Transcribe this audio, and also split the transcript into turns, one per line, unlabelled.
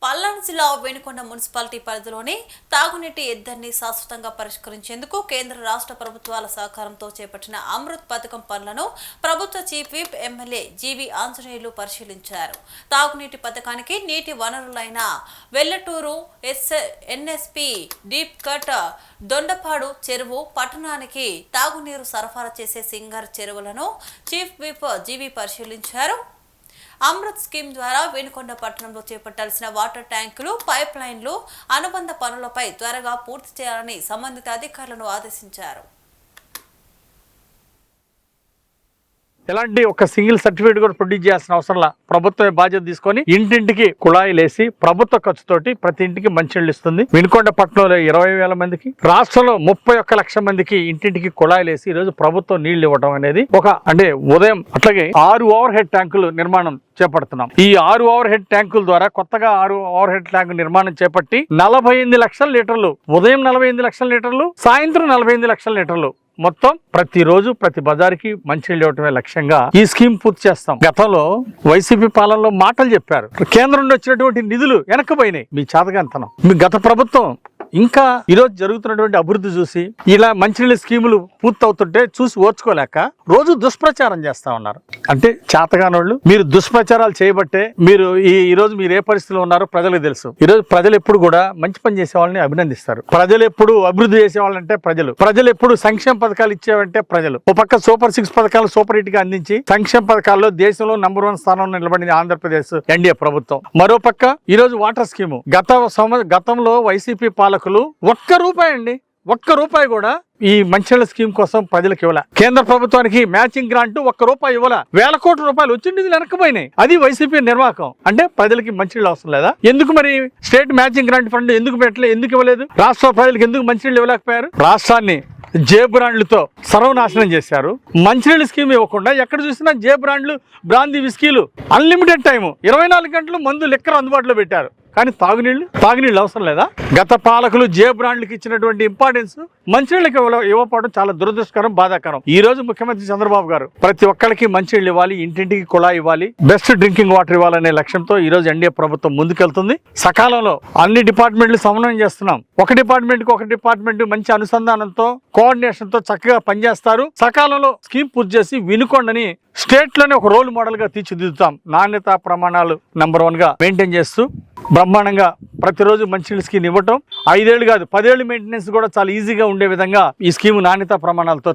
పల్నాడు జిల్లా వేణుకొండ మున్సిపాలిటీ పరిధిలోని తాగునీటి ఇద్దరిని శాశ్వతంగా పరిష్కరించేందుకు కేంద్ర రాష్ట్ర ప్రభుత్వాల సహకారంతో చేపట్టిన అమృత్ పథకం పనులను ప్రభుత్వ chief whip MLA GV Anjaneyulu పరిశీలించారు. తాగునీటి పథకానికి నీటి వనరులైన Velaturu NSP deep cut Dondapadu చెరువు పట్టణానికి తాగునీరు సరఫరా చేసే సింగర్ చెరువులను చీఫ్ విప్ జీవి పరిశీలించారు. అమృత్ స్కీమ్ ద్వారా వేణుకొండ పట్టణంలో చేపట్టాల్సిన వాటర్ ట్యాంకులు, పైప్ లైన్లు అనుబంధ పనులపై త్వరగా పూర్తి చేయాలని సంబంధిత అధికారులను ఆదేశించారు.
ఎలాంటి ఒక సింగిల్ సర్టిఫికేట్ కూడా ప్రొడ్యూస్ చేయాల్సిన అవసరం లా ప్రభుత్వమే బాధ్యత తీసుకొని ఇంటింటికి కుళాయిలేసి ప్రభుత్వ ఖర్చుతోటి ప్రతి ఇంటికి మంచినీళ్ళు ఇస్తుంది. వినుకొండ పట్టణంలో 20,000 మందికి, రాష్ట్రంలో 31 లక్షల మందికి ఇంటింటికి కుళాయిలేసి ఈ రోజు ప్రభుత్వం నీళ్లు ఇవ్వడం అనేది ఉదయం అట్లాగే 6 ఓవర్ హెడ్ ట్యాంకులు నిర్మాణం చేపడుతున్నాం. ఈ 6 ఓవర్ హెడ్ ట్యాంకుల ద్వారా కొత్తగా 6 ఓవర్ హెడ్ ట్యాంకు నిర్మాణం చేపట్టి 48 లక్షల లీటర్లు, ఉదయం 48 లక్షల లీటర్లు, సాయంత్రం 48 లక్షల లీటర్లు మొత్తం ప్రతిరోజు ప్రతి బజార్కి మంచినీళ్ళు ఇవ్వటమే లక్ష్యంగా ఈ స్కీమ్ పూర్తి చేస్తాం. గతంలో వైసీపీ పాలనలో మాటలు చెప్పారు, కేంద్రం నుండి వచ్చినటువంటి నిధులు వెనక్కిపోయినాయి. మీ చేతగాంతనం. మీ గత ప్రభుత్వం ఇంకా ఈరోజు జరుగుతున్నటువంటి అభివృద్ధి చూసి ఇలా మంచినీళ్ళ స్కీములు పూర్తవుతుంటే చూసి ఓర్చుకోలేక రోజు దుష్ప్రచారం చేస్తా ఉన్నారు. అంటే చేతగానోళ్ళు మీరు దుష్ప్రచారాలు చేయబట్టే ఈ రోజు మీరు ఏ పరిస్థితిలో ఉన్నారో ప్రజలకు తెలుసు. ఈ రోజు ప్రజలు ఎప్పుడు కూడా మంచి పని చేసే వాళ్ళని అభినందిస్తారు. ప్రజలు ఎప్పుడు అభివృద్ధి చేసే వాళ్ళంటే ప్రజలు ఎప్పుడు సంక్షేమ పథకాలు ఇచ్చేవంటే ప్రజలు. ఒక పక్క సూపర్ 6 పథకాలు సూపర్ హిట్ గా అందించి సంక్షేమ పథకాల్లో దేశంలో నంబర్ 1 స్థానంలో నిలబడింది ఆంధ్రప్రదేశ్ ఎన్డీఏ ప్రభుత్వం. మరో పక్క ఈ రోజు వాటర్ స్కీము గతంలో వైసీపీ పాలకులు ఒక్క రూపాయి కూడా ఈ మంచినీళ్ళ స్కీమ్ కోసం ప్రజలకు ఇవ్వాల. కేంద్ర ప్రభుత్వానికి మ్యాచింగ్ గ్రాంట్ ₹1 ఇవ్వాల. వేల కోట్ల రూపాయలు వచ్చి నిధులు వెనక్కిపోయినాయి. అది వైసీపీ నిర్వాహకం. అంటే ప్రజలకి మంచినీళ్ళు అవసరం లేదా? ఎందుకు మరి స్టేట్ మ్యాచింగ్ గ్రాంట్ ఫండ్ ఎందుకు ఇవ్వలేదు? రాష్ట్ర ప్రజలకు ఎందుకు మంచినీళ్ళు ఇవ్వలేకపోయారు? రాష్ట్రాన్ని జేబ్రాండ్లతో సర్వనాశనం చేశారు. మంచినీళ్ళ స్కీమ్ ఇవ్వకుండా ఎక్కడ చూసినా జేబ్రాండ్లు, బ్రాందీ విస్కీలు, అన్లిమిటెడ్ టైం 24 గంటలు మందు లిక్కర్ అందుబాటులో పెట్టారు. కానీ తాగునీళ్ళు అవసరం లేదా? గత పాలకులు జేబ్రాండ్లకు ఇచ్చినటువంటి ఇంపార్టెన్స్ మంచినీళ్ళకి ఇవ్వకపోవడం చాలా దురదృష్టకరం, బాధాకరం. ఈ రోజు ముఖ్యమంత్రి చంద్రబాబు గారు ప్రతి ఒక్కరికి మంచినీళ్ళు ఇవ్వాలి, ఇంటింటికి కుళాయి ఇవ్వాలి, బెస్ట్ డ్రింకింగ్ వాటర్ ఇవ్వాలనే లక్ష్యంతో ఈ రోజు ఎన్డీఏ ప్రభుత్వం ముందుకెళ్తుంది. సకాలంలో అన్ని డిపార్ట్మెంట్లు సమన్వయం చేస్తున్నాం. ఒక డిపార్ట్మెంట్ మంచి అనుసంధానంతో, కోఆర్డినేషన్ తో చక్కగా పనిచేస్తారు. సకాలంలో స్కీమ్ పూర్తి చేసి వినుకొండని స్టేట్ లోనే ఒక రోల్ మోడల్ గా తీర్చిదిద్దుతాం. నాణ్యతా ప్రమాణాలు నంబర్ 1 గా మెయింటైన్ చేస్తూ బ్రహ్మాండంగా ప్రతిరోజు మంచినీళ్ళ స్కీమ్ ఇవ్వటం, 5 ఏళ్ళు కాదు 10 ఏళ్ళు మెయింటెనెన్స్ కూడా చాలా ఈజీగా ఉండే విధంగా ఈ స్కీమ్ నాణ్యతా ప్రమాణాలతో